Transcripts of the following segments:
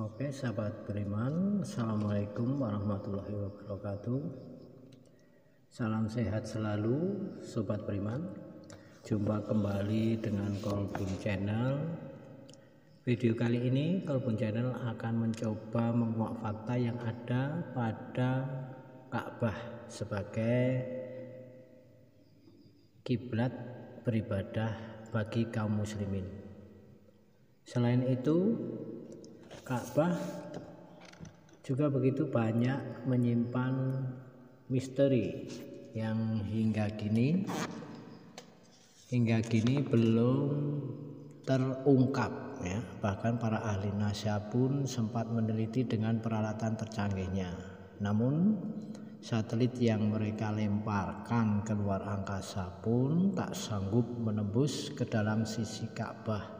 Oke, sahabat beriman, Assalamualaikum warahmatullahi wabarakatuh. Salam sehat selalu, sobat beriman. Jumpa kembali dengan Kolbun Channel. Video kali ini Kolbun Channel akan mencoba menguak fakta yang ada pada Ka'bah sebagai kiblat beribadah bagi kaum muslimin. Selain itu, Ka'bah juga begitu banyak menyimpan misteri yang hingga kini belum terungkap ya. Bahkan para ahli NASA pun sempat meneliti dengan peralatan tercanggihnya. Namun satelit yang mereka lemparkan ke luar angkasa pun tak sanggup menembus ke dalam sisi Ka'bah.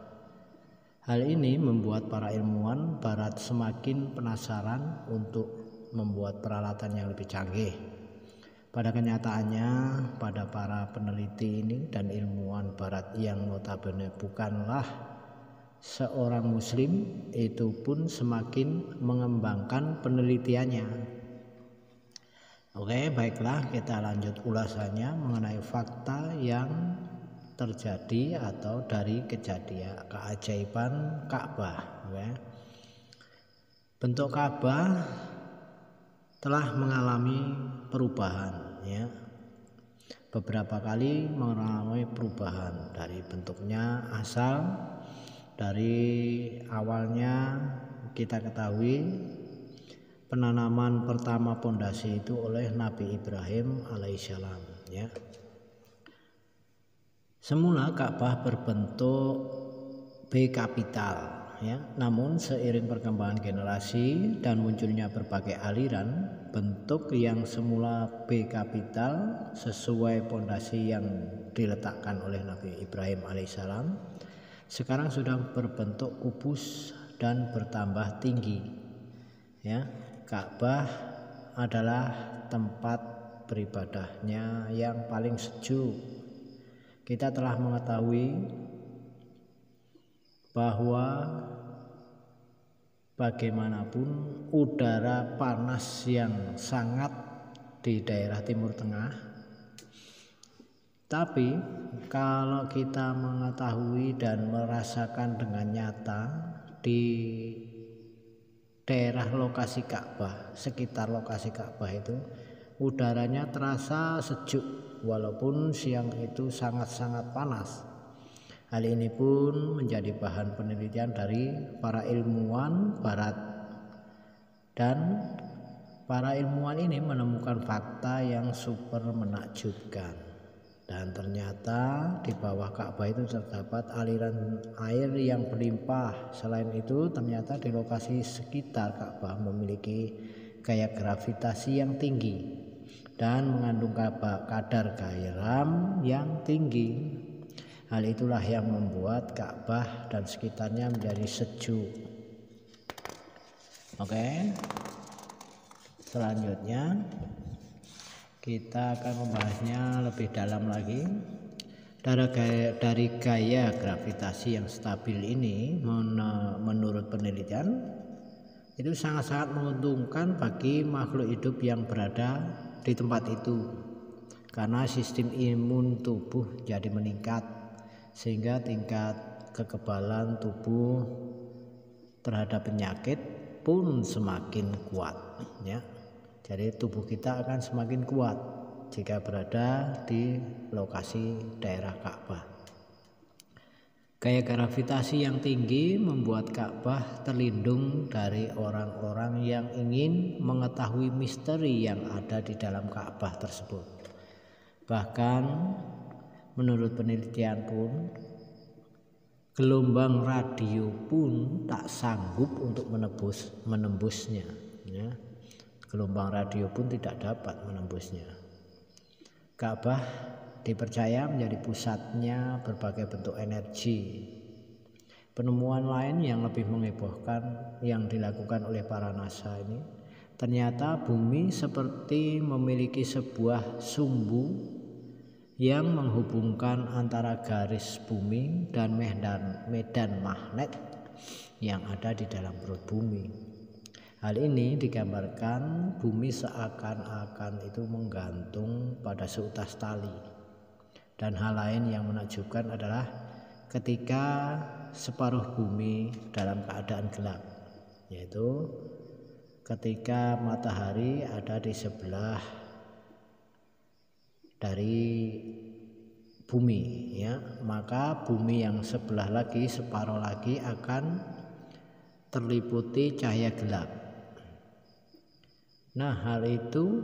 Hal ini membuat para ilmuwan barat semakin penasaran untuk membuat peralatan yang lebih canggih. Pada kenyataannya, pada para peneliti ini dan ilmuwan barat yang notabene bukanlah seorang muslim, itu pun semakin mengembangkan penelitiannya. Oke, baiklah, kita lanjut ulasannya mengenai fakta yang terjadi atau dari kejadian keajaiban Ka'bah ya. Bentuk Ka'bah telah mengalami perubahan ya. Beberapa kali mengalami perubahan dari bentuknya asal. Dari awalnya kita ketahui penanaman pertama pondasi itu oleh Nabi Ibrahim alaihissalam ya. Semula Ka'bah berbentuk B kapital ya, namun seiring perkembangan generasi dan munculnya berbagai aliran, bentuk yang semula B kapital sesuai pondasi yang diletakkan oleh Nabi Ibrahim alaihissalam sekarang sudah berbentuk kubus dan bertambah tinggi ya. Ka'bah adalah tempat beribadahnya yang paling sejuk. Kita telah mengetahui bahwa bagaimanapun udara panas yang sangat di daerah Timur Tengah, tapi kalau kita mengetahui dan merasakan dengan nyata di daerah lokasi Ka'bah, sekitar lokasi Ka'bah itu udaranya terasa sejuk walaupun siang itu sangat-sangat panas. Hal ini pun menjadi bahan penelitian dari para ilmuwan barat, dan para ilmuwan ini menemukan fakta yang super menakjubkan. Dan ternyata di bawah Ka'bah itu terdapat aliran air yang berlimpah. Selain itu, ternyata di lokasi sekitar Ka'bah memiliki gaya gravitasi yang tinggi dan mengandung kadar garam yang tinggi. Hal itulah yang membuat Ka'bah dan sekitarnya menjadi sejuk. Oke. Selanjutnya kita akan membahasnya lebih dalam lagi. Dari gaya gravitasi yang stabil ini menurut penelitian itu sangat-sangat menguntungkan bagi makhluk hidup yang berada di tempat itu, karena sistem imun tubuh jadi meningkat sehingga tingkat kekebalan tubuh terhadap penyakit pun semakin kuat ya. Jadi tubuh kita akan semakin kuat jika berada di lokasi daerah Ka'bah. Gaya gravitasi yang tinggi membuat Ka'bah terlindung dari orang-orang yang ingin mengetahui misteri yang ada di dalam Ka'bah tersebut. Bahkan menurut penelitian pun, gelombang radio pun tak sanggup untuk menembusnya ya. Gelombang radio pun tidak dapat menembusnya. Ka'bah dipercaya menjadi pusatnya berbagai bentuk energi. Penemuan lain yang lebih menghebohkan yang dilakukan oleh para NASA ini, ternyata bumi seperti memiliki sebuah sumbu yang menghubungkan antara garis bumi dan medan magnet yang ada di dalam perut bumi. Hal ini digambarkan bumi seakan-akan itu menggantung pada seutas tali. Dan hal lain yang menakjubkan adalah ketika separuh bumi dalam keadaan gelap, yaitu ketika matahari ada di sebelah dari bumi, ya, maka bumi yang sebelah lagi, separuh lagi akan terliputi cahaya gelap. Nah, hal itu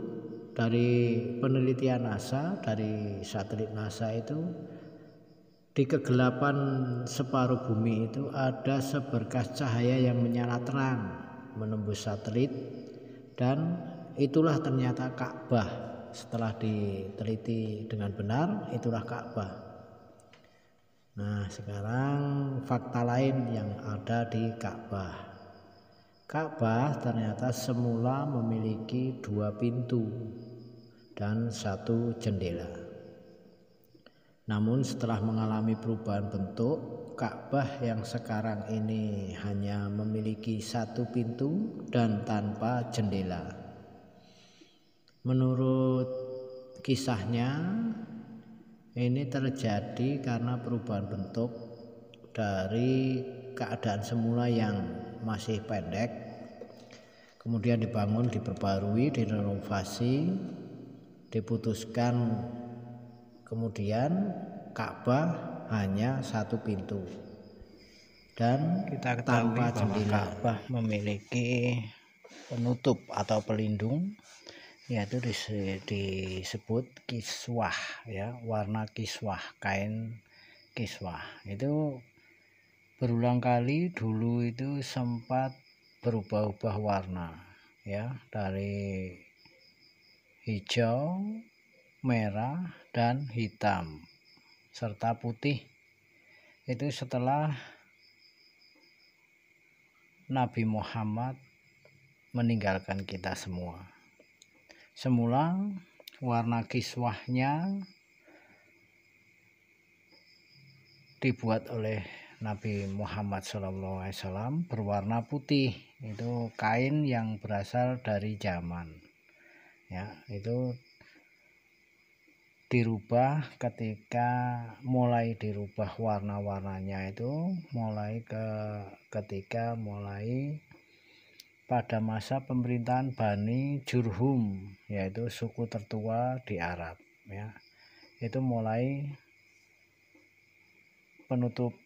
dari penelitian NASA, dari satelit NASA itu, di kegelapan separuh bumi itu ada seberkas cahaya yang menyala terang menembus satelit, dan itulah ternyata Ka'bah. Setelah diteliti dengan benar, itulah Ka'bah. Nah, sekarang fakta lain yang ada di Ka'bah. Ka'bah ternyata semula memiliki 2 pintu dan 1 jendela. Namun setelah mengalami perubahan bentuk, Ka'bah yang sekarang ini hanya memiliki 1 pintu dan tanpa jendela. Menurut kisahnya, ini terjadi karena perubahan bentuk dari keadaan semula yang masih pendek, kemudian dibangun, diperbarui, direnovasi, diputuskan, kemudian Ka'bah hanya 1 pintu dan Kita ketahui tanpa bahwa jendela. Ka'bah memiliki penutup atau pelindung, yaitu disebut kiswah, ya, warna kiswah, kain kiswah. Itu berulang kali dulu itu sempat berubah-ubah warna, ya, dari hijau, merah, dan hitam serta putih. Itu setelah Nabi Muhammad meninggalkan kita semua. Semula warna kiswahnya dibuat oleh Nabi Muhammad SAW berwarna putih. Itu kain yang berasal dari Yaman, ya. Itu dirubah ketika mulai dirubah warna-warnanya itu ketika mulai pada masa pemerintahan Bani Jurhum, yaitu suku tertua di Arab, ya. Itu mulai penutup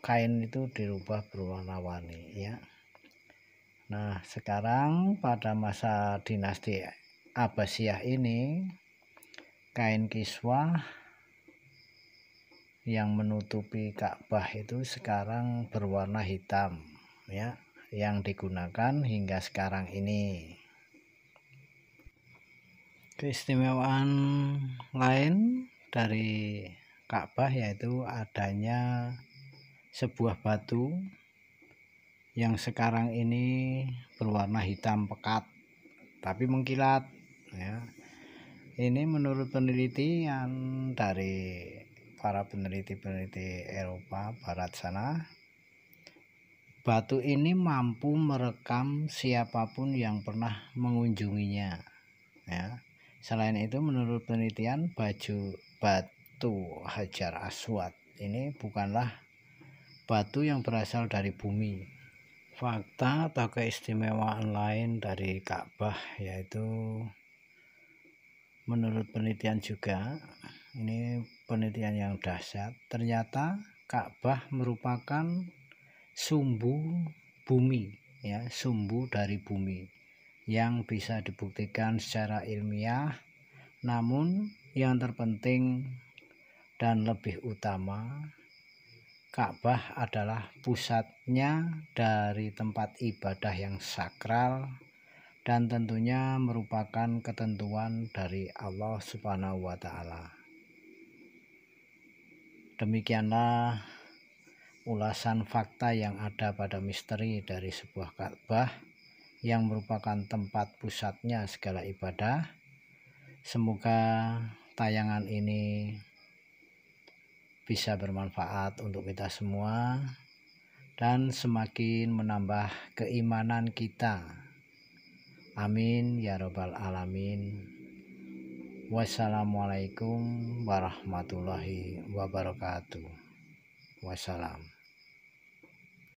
kain itu dirubah berwarna-warni, ya. Nah, sekarang pada masa dinasti Abbasiyah ini, kain kiswah yang menutupi Ka'bah itu sekarang berwarna hitam, ya, yang digunakan hingga sekarang ini. Keistimewaan lain dari Ka'bah yaitu adanya sebuah batu yang sekarang ini berwarna hitam pekat tapi mengkilat, ya. Ini menurut penelitian dari para peneliti Eropa Barat sana, batu ini mampu merekam siapapun yang pernah mengunjunginya, ya. Selain itu, menurut penelitian, batu Hajar Aswad ini bukanlah batu yang berasal dari bumi. Fakta atau keistimewaan lain dari Ka'bah yaitu, menurut penelitian juga, ini penelitian yang dahsyat, ternyata Ka'bah merupakan sumbu bumi, ya, sumbu dari bumi yang bisa dibuktikan secara ilmiah. Namun yang terpenting dan lebih utama, Ka'bah adalah pusatnya dari tempat ibadah yang sakral dan tentunya merupakan ketentuan dari Allah Subhanahu wa Ta'ala. Demikianlah ulasan fakta yang ada pada misteri dari sebuah Ka'bah yang merupakan tempat pusatnya segala ibadah. Semoga tayangan ini bisa bermanfaat untuk kita semua, dan semakin menambah keimanan kita. Amin ya robbal alamin. Wassalamualaikum warahmatullahi wabarakatuh. Wassalam.